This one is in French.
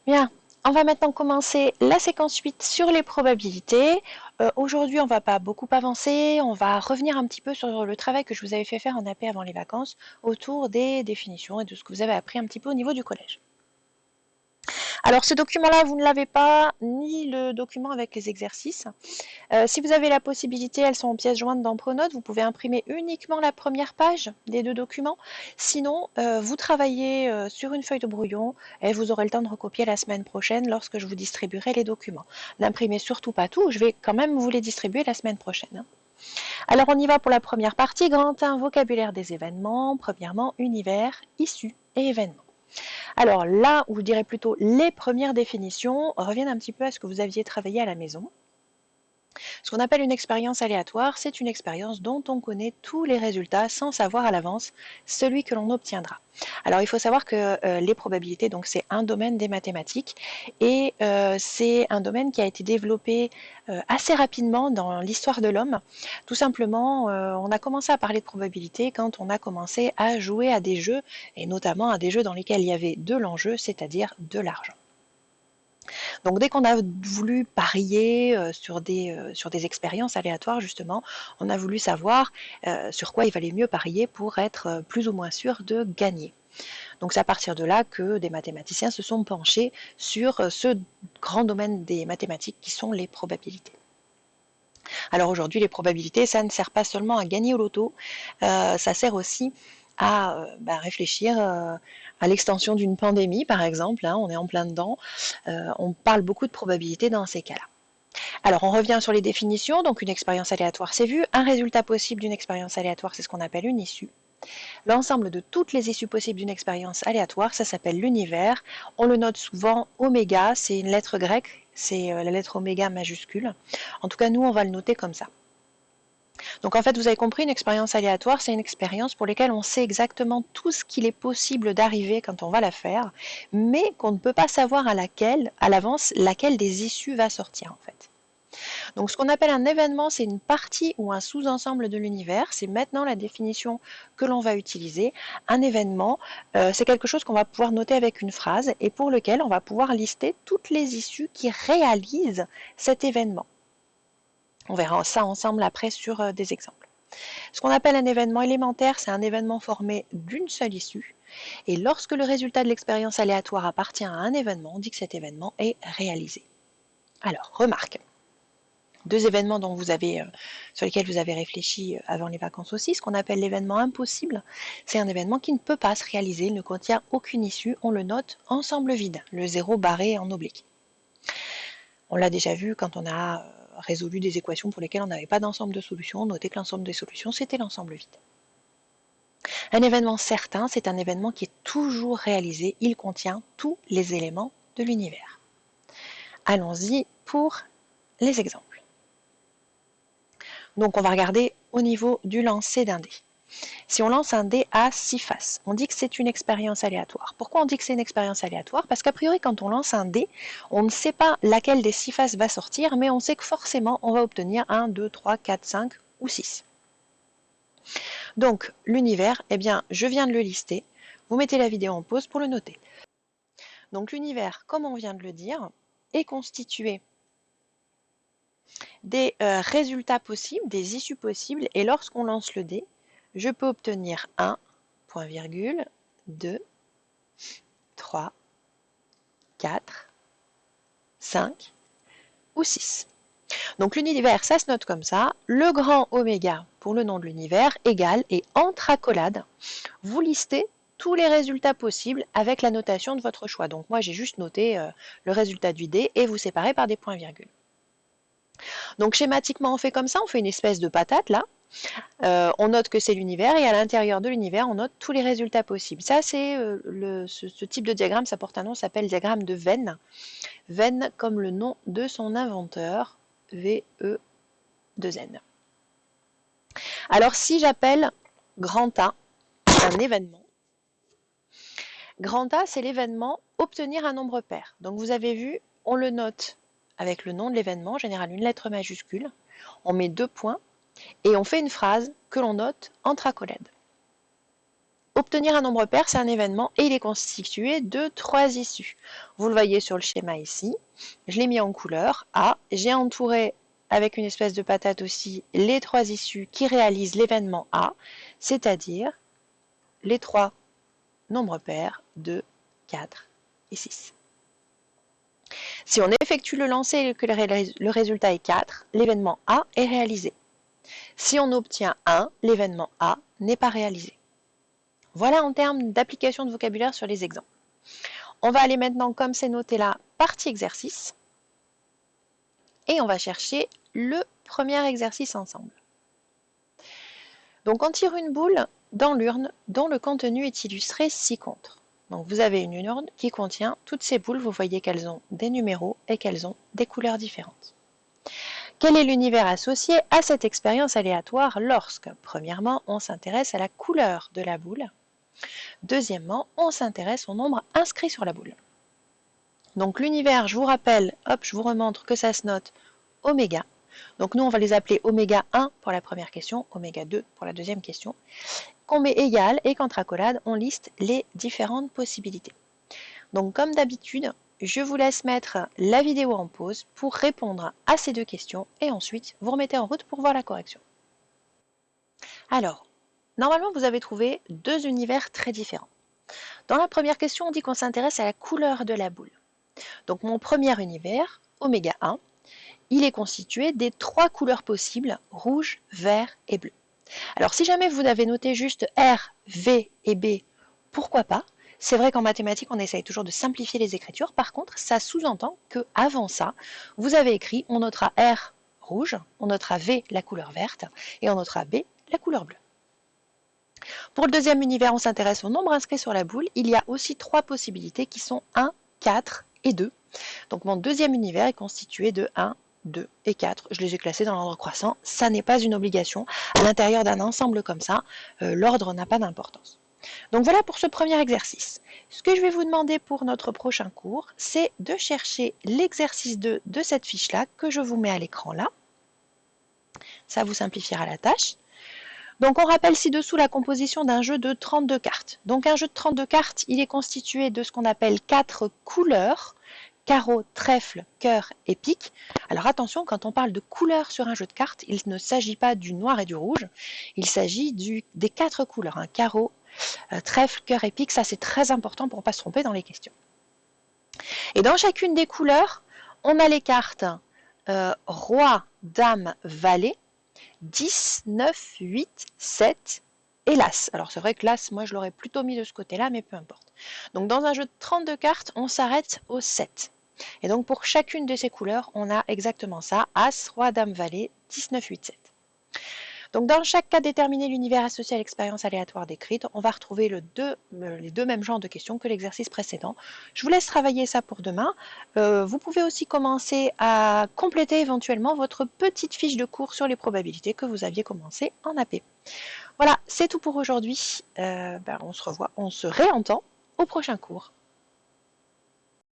Bien, on va maintenant commencer la séquence 8 sur les probabilités. Aujourd'hui, on ne va pas beaucoup avancer, on va revenir un petit peu sur le travail que je vous avais fait faire en AP avant les vacances autour des définitions et de ce que vous avez appris un petit peu au niveau du collège. Alors ce document-là, vous ne l'avez pas, ni le document avec les exercices. Si vous avez la possibilité, elles sont en pièces jointes dans Pronote, vous pouvez imprimer uniquement la première page des deux documents. Sinon, vous travaillez sur une feuille de brouillon et vous aurez le temps de recopier la semaine prochaine lorsque je vous distribuerai les documents. N'imprimez surtout pas tout, je vais quand même vous les distribuer la semaine prochaine. Alors on y va pour la première partie, grand 1, vocabulaire des événements. Premièrement, univers, issu et événements. Alors là, où je dirais plutôt les premières définitions, reviennent un petit peu à ce que vous aviez travaillé à la maison. Ce qu'on appelle une expérience aléatoire, c'est une expérience dont on connaît tous les résultats sans savoir à l'avance celui que l'on obtiendra. Alors il faut savoir que les probabilités, donc c'est un domaine des mathématiques et c'est un domaine qui a été développé assez rapidement dans l'histoire de l'homme. Tout simplement, on a commencé à parler de probabilité quand on a commencé à jouer à des jeux et notamment à des jeux dans lesquels il y avait de l'enjeu, c'est-à-dire de l'argent. Donc dès qu'on a voulu parier sur des expériences aléatoires, justement, on a voulu savoir sur quoi il valait mieux parier pour être plus ou moins sûr de gagner. Donc c'est à partir de là que des mathématiciens se sont penchés sur ce grand domaine des mathématiques qui sont les probabilités. Alors aujourd'hui, les probabilités, ça ne sert pas seulement à gagner au loto, ça sert aussi à réfléchir à l'extension d'une pandémie, par exemple, hein, on est en plein dedans, on parle beaucoup de probabilités dans ces cas-là. Alors on revient sur les définitions, donc une expérience aléatoire c'est vu, un résultat possible d'une expérience aléatoire c'est ce qu'on appelle une issue. L'ensemble de toutes les issues possibles d'une expérience aléatoire, ça s'appelle l'univers. On le note souvent oméga, c'est une lettre grecque, c'est la lettre oméga majuscule. En tout cas, nous, on va le noter comme ça. Donc en fait, vous avez compris, une expérience aléatoire, c'est une expérience pour laquelle on sait exactement tout ce qu'il est possible d'arriver quand on va la faire, mais qu'on ne peut pas savoir à l'avance, laquelle des issues va sortir en fait. Donc ce qu'on appelle un événement, c'est une partie ou un sous-ensemble de l'univers. C'est maintenant la définition que l'on va utiliser. Un événement, c'est quelque chose qu'on va pouvoir noter avec une phrase et pour lequel on va pouvoir lister toutes les issues qui réalisent cet événement. On verra ça ensemble après sur des exemples. Ce qu'on appelle un événement élémentaire, c'est un événement formé d'une seule issue. Et lorsque le résultat de l'expérience aléatoire appartient à un événement, on dit que cet événement est réalisé. Alors, remarque. Deux événements sur lesquels vous avez réfléchi avant les vacances aussi, ce qu'on appelle l'événement impossible, c'est un événement qui ne peut pas se réaliser, il ne contient aucune issue, on le note ensemble vide, le zéro barré en oblique. On l'a déjà vu quand on a résolu des équations pour lesquelles on n'avait pas d'ensemble de solutions, on notait que l'ensemble des solutions c'était l'ensemble vide. Un événement certain, c'est un événement qui est toujours réalisé, il contient tous les éléments de l'univers. Allons-y pour les exemples. Donc on va regarder au niveau du lancer d'un dé. Si on lance un dé à 6 faces, on dit que c'est une expérience aléatoire. Pourquoi on dit que c'est une expérience aléatoire? Parce qu'a priori, quand on lance un dé, on ne sait pas laquelle des 6 faces va sortir, mais on sait que forcément, on va obtenir 1, 2, 3, 4, 5 ou 6. Donc, l'univers, eh bien, je viens de le lister. Vous mettez la vidéo en pause pour le noter. Donc, l'univers, comme on vient de le dire, est constitué des résultats possibles, des issues possibles, et lorsqu'on lance le dé, je peux obtenir 1, point virgule, 2, 3, 4, 5 ou 6. Donc l'univers, ça se note comme ça. Le grand oméga pour le nom de l'univers égale, et entre accolades, vous listez tous les résultats possibles avec la notation de votre choix. Donc moi j'ai juste noté le résultat du dé et vous séparez par des points-virgules. Donc schématiquement on fait comme ça, on fait une espèce de patate là. On note que c'est l'univers et à l'intérieur de l'univers on note tous les résultats possibles. Ça c'est ce type de diagramme, ça porte un nom, ça s'appelle diagramme de Venn. Venn comme le nom de son inventeur, V-E-2-N. Alors si j'appelle grand A un événement, grand A c'est l'événement obtenir un nombre pair. Donc vous avez vu, on le note avec le nom de l'événement, en général une lettre majuscule, on met 2 points et on fait une phrase que l'on note entre accolades. Obtenir un nombre pair, c'est un événement et il est constitué de 3 issues. Vous le voyez sur le schéma ici. Je l'ai mis en couleur A. J'ai entouré avec une espèce de patate aussi les 3 issues qui réalisent l'événement A, c'est-à-dire les 3 nombres pairs 2, 4 et 6. Si on effectue le lancer et que le résultat est 4, l'événement A est réalisé. Si on obtient 1, l'événement A n'est pas réalisé. Voilà en termes d'application de vocabulaire sur les exemples. On va aller maintenant, comme c'est noté là, partie exercice. Et on va chercher le premier exercice ensemble. Donc on tire une boule dans l'urne dont le contenu est illustré ci-contre. Donc vous avez une urne qui contient toutes ces boules. Vous voyez qu'elles ont des numéros et qu'elles ont des couleurs différentes. Quel est l'univers associé à cette expérience aléatoire lorsque, premièrement, on s'intéresse à la couleur de la boule. Deuxièmement, on s'intéresse au nombre inscrit sur la boule. Donc l'univers, je vous rappelle, hop, je vous remontre que ça se note oméga. Donc nous, on va les appeler oméga 1 pour la première question, oméga 2 pour la deuxième question, qu'on met égal et qu'entre accolades, on liste les différentes possibilités. Donc comme d'habitude, je vous laisse mettre la vidéo en pause pour répondre à ces deux questions et ensuite vous remettez en route pour voir la correction. Alors, normalement, vous avez trouvé deux univers très différents. Dans la première question, on dit qu'on s'intéresse à la couleur de la boule. Donc mon premier univers, oméga 1, il est constitué des 3 couleurs possibles, rouge, vert et bleu. Alors si jamais vous avez noté juste R, V et B, pourquoi pas? C'est vrai qu'en mathématiques, on essaye toujours de simplifier les écritures. Par contre, ça sous-entend qu'avant ça, vous avez écrit, on notera R rouge, on notera V la couleur verte et on notera B la couleur bleue. Pour le deuxième univers, on s'intéresse au nombre inscrit sur la boule. Il y a aussi 3 possibilités qui sont 1, 4 et 2. Donc mon deuxième univers est constitué de 1, 2 et 4. Je les ai classés dans l'ordre croissant. Ça n'est pas une obligation. À l'intérieur d'un ensemble comme ça, l'ordre n'a pas d'importance. Donc voilà pour ce premier exercice. Ce que je vais vous demander pour notre prochain cours, c'est de chercher l'exercice 2 de cette fiche-là que je vous mets à l'écran là. Ça vous simplifiera la tâche. Donc on rappelle ci-dessous la composition d'un jeu de 32 cartes. Donc un jeu de 32 cartes, il est constitué de ce qu'on appelle 4 couleurs, carreau, trèfle, cœur et pique. Alors attention, quand on parle de couleurs sur un jeu de cartes, il ne s'agit pas du noir et du rouge, il s'agit des 4 couleurs, hein, carreau, trèfle, cœur et pique. Ça c'est très important pour ne pas se tromper dans les questions. Et dans chacune des couleurs, on a les cartes roi, dame, valet, 10, 9, 8, 7 et l'As. Alors c'est vrai que l'As, moi je l'aurais plutôt mis de ce côté-là, mais peu importe. Donc dans un jeu de 32 cartes, on s'arrête au 7. Et donc pour chacune de ces couleurs, on a exactement ça, As, Roi, Dame, Valet, 10, 9, 8, 7. Donc dans chaque cas déterminé l'univers associé à l'expérience aléatoire décrite, on va retrouver les deux mêmes genres de questions que l'exercice précédent. Je vous laisse travailler ça pour demain. Vous pouvez aussi commencer à compléter éventuellement votre petite fiche de cours sur les probabilités que vous aviez commencé en AP. Voilà, c'est tout pour aujourd'hui. On se réentend au prochain cours.